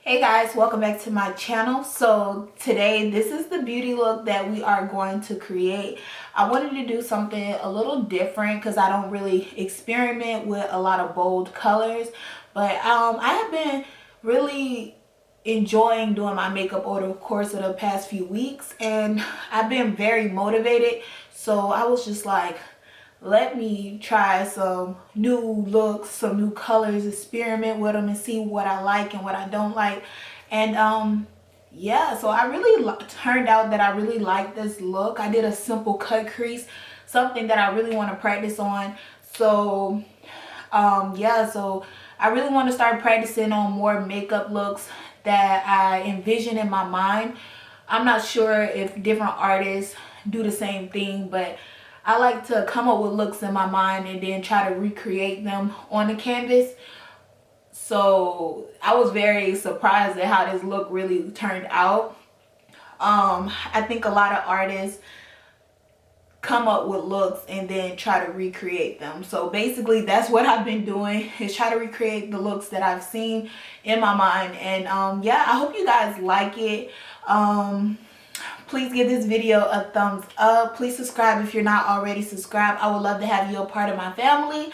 Hey guys, welcome back to my channel. So today this is the beauty look that we are going to create. I wanted to do something a little different because I don't really experiment with a lot of bold colors, but I have been really enjoying doing my makeup over the course of the past few weeks, and I've been very motivated. So I was just like, let me try some new looks, some new colors, experiment with them and see what I like and what I don't like. And yeah, so I really turned out that I really like this look. I did a simple cut crease, something that I really want to practice on. So yeah, so I really want to start practicing on more makeup looks that I envision in my mind. I'm not sure if different artists do the same thing, but I like to come up with looks in my mind and then try to recreate them on the canvas. So I was very surprised at how this look really turned out. I think a lot of artists come up with looks and then try to recreate them. So basically that's what I've been doing, is try to recreate the looks that I've seen in my mind. And yeah, I hope you guys like it. Please give this video a thumbs up. Please subscribe if you're not already subscribed. I would love to have you a part of my family.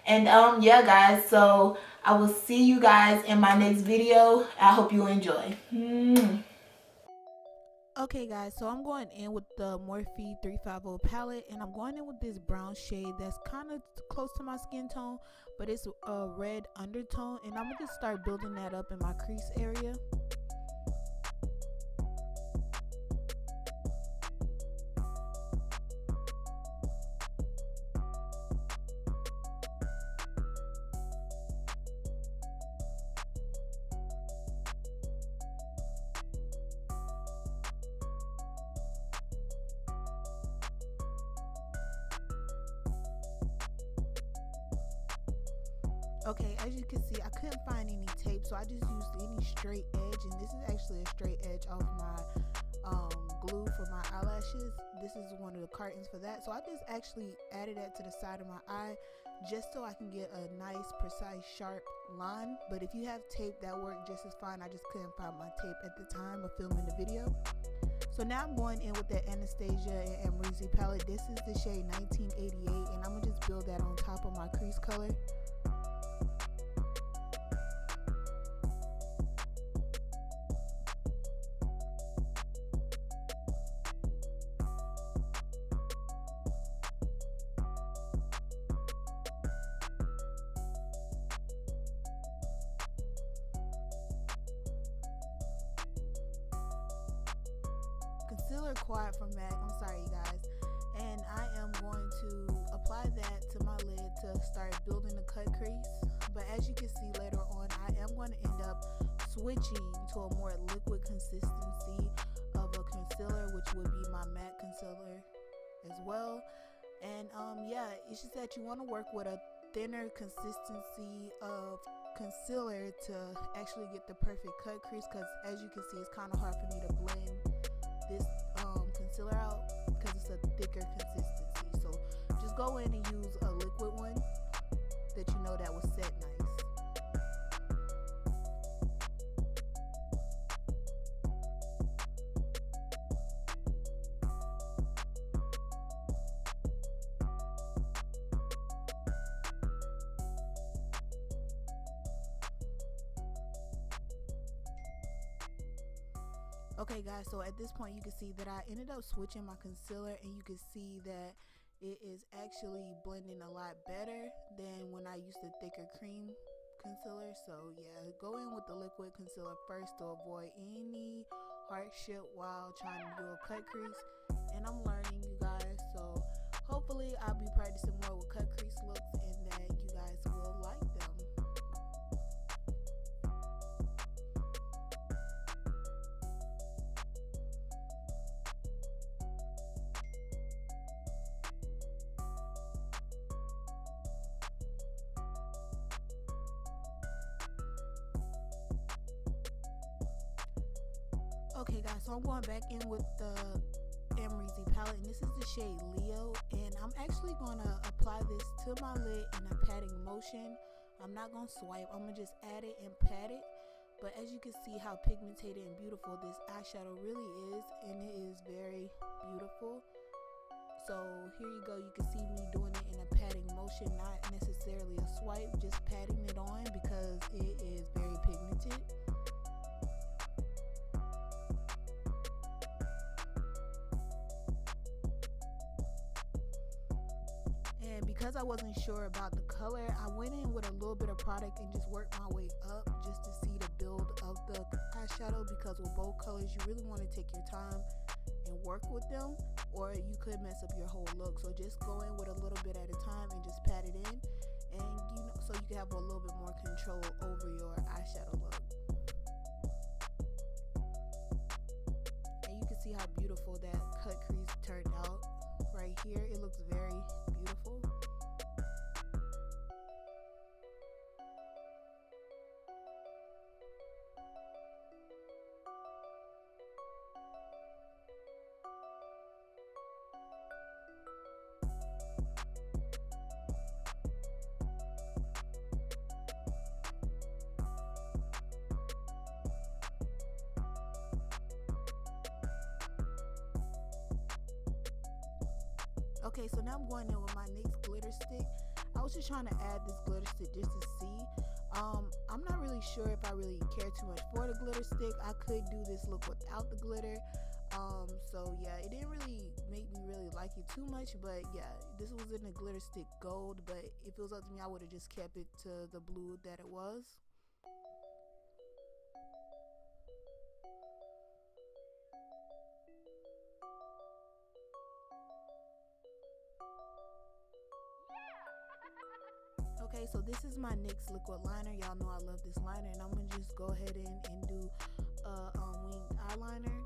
And yeah guys, so I will see you guys in my next video. I hope you enjoy. Okay guys, so I'm going in with the Morphe 350 palette, and I'm going in with this brown shade that's kind of close to my skin tone, but it's a red undertone, and I'm going to just start building that up in my crease area. Okay, as you can see, I couldn't find any tape, so I just used any straight edge, and this is actually a straight edge off my glue for my eyelashes. This is one of the cartons for that, so I just actually added that to the side of my eye just so I can get a nice, precise, sharp line. But if you have tape, that worked just as fine. I just couldn't find my tape at the time of filming the video. So now I'm going in with the Anastasia and Amrezy palette. This is the shade 1988, and I'm gonna just build that on top of my crease color. Concealer quiet from MAC, I'm sorry you guys, and I am going to apply that to my lid to start building the cut crease. But as you can see later on, I am going to end up switching to a more liquid consistency of a concealer, which would be my MAC concealer as well. And yeah, it's just that you want to work with a thinner consistency of concealer to actually get the perfect cut crease, because as you can see, it's kind of hard for me to blend this concealer out because it's a thicker consistency. So just go in and use a liquid one that you know that will set nice. Okay guys, so at this point you can see that I ended up switching my concealer, and you can see that it is actually blending a lot better than when I used the thicker cream concealer. So yeah, go in with the liquid concealer first to avoid any hardship while trying to do a cut crease. And I'm learning, you guys, so hopefully I'll be practicing more with cut crease looks and that you guys will like them. Okay guys, so I'm going back in with the Amrezy palette, and this is the shade Leo, and I'm actually going to apply this to my lid in a patting motion. I'm not going to swipe, I'm going to just add it and pat it But as you can see how pigmented and beautiful this eyeshadow really is, and it is very beautiful. So here you go, you can see me doing it in a patting motion, not necessarily a swipe, just patting it on because it is very pigmented. And because I wasn't sure about the color, I went in with a little bit of product and just worked my way up just to see the build of the eyeshadow, because with bold colors you really want to take your time and work with them, or you could mess up your whole look. So just go in with a little bit at a time and just pat it in, and so you can have a little bit more control over your eyeshadow look. And you can see how beautiful that cut crease turned out right here. It looks very beautiful. Okay, so now I'm going in with my NYX glitter stick. I was just trying to add this glitter stick just to see. I'm not really sure if I really care too much for the glitter stick. I could do this look without the glitter. So yeah, it didn't really make me really like it too much, but yeah, this was in the glitter stick gold, but if it was up to me, I would have just kept it to the blue that it was. Okay, so this is my NYX liquid liner. Y'all know I love this liner, and I'm gonna just go ahead and do a winged eyeliner.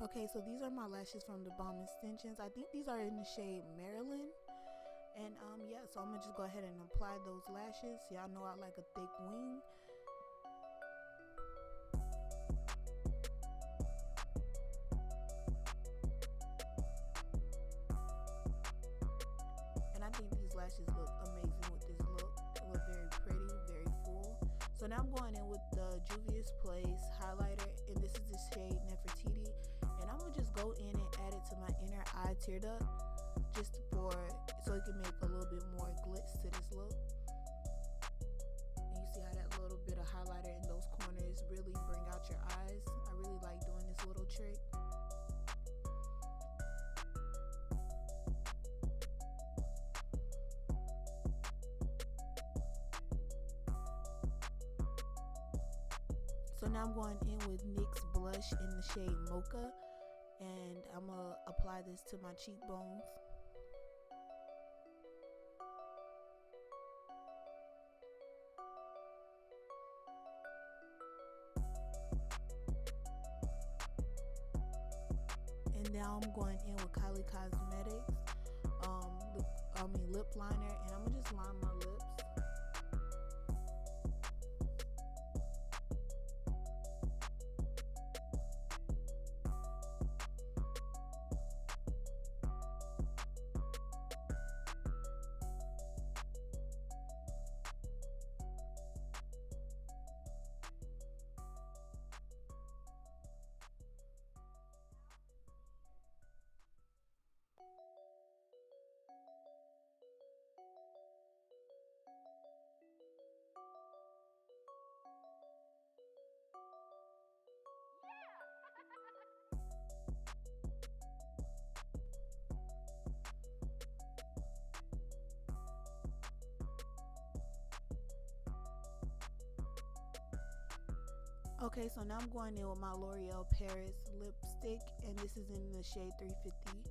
Okay, so these are my lashes from the Balm Extensions. I think these are in the shade Maryland. And yeah, so I'm gonna just go ahead and apply those lashes. Y'all know I like a thick wing. And I think these lashes look amazing with this look. They look very pretty, very full. So now I'm going in with the Juvia's Place highlighter, and this is the shade Nefertiti. And I'm gonna just go in and add it to my inner eye tear duct, just so it can make a little bit more glitz to this look. And you see how that little bit of highlighter in those corners really bring out your eyes. I really like doing this little trick. So now I'm going in with NYX blush in the shade Mocha, and I'm gonna apply this to my cheekbones. And now I'm going in with Kylie Cosmetics lip liner, and I'm gonna just line my lips. Okay, so now I'm going in with my L'Oreal Paris lipstick, and this is in the shade 350,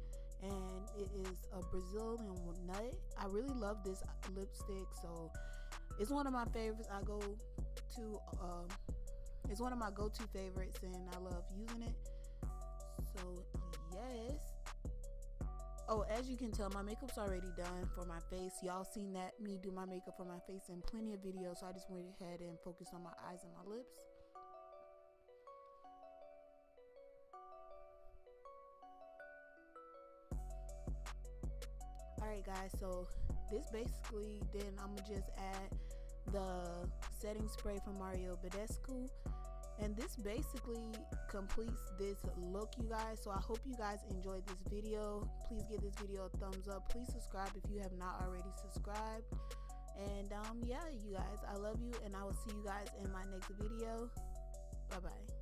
and it is a Brazilian nut. I really love this lipstick, so it's one of my favorites. I go to It's one of my go-to favorites and I love using it. So yes. Oh, as you can tell, my makeup's already done for my face. Y'all seen that, me do my makeup for my face in plenty of videos, so I just went ahead and focused on my eyes and my lips. Alright guys, so this basically, then I'm gonna just add the setting spray from Mario Badescu, and this basically completes this look, you guys. So I hope you guys enjoyed this video. Please give this video a thumbs up. Please subscribe if you have not already subscribed. And yeah, you guys, I love you, and I will see you guys in my next video. Bye bye.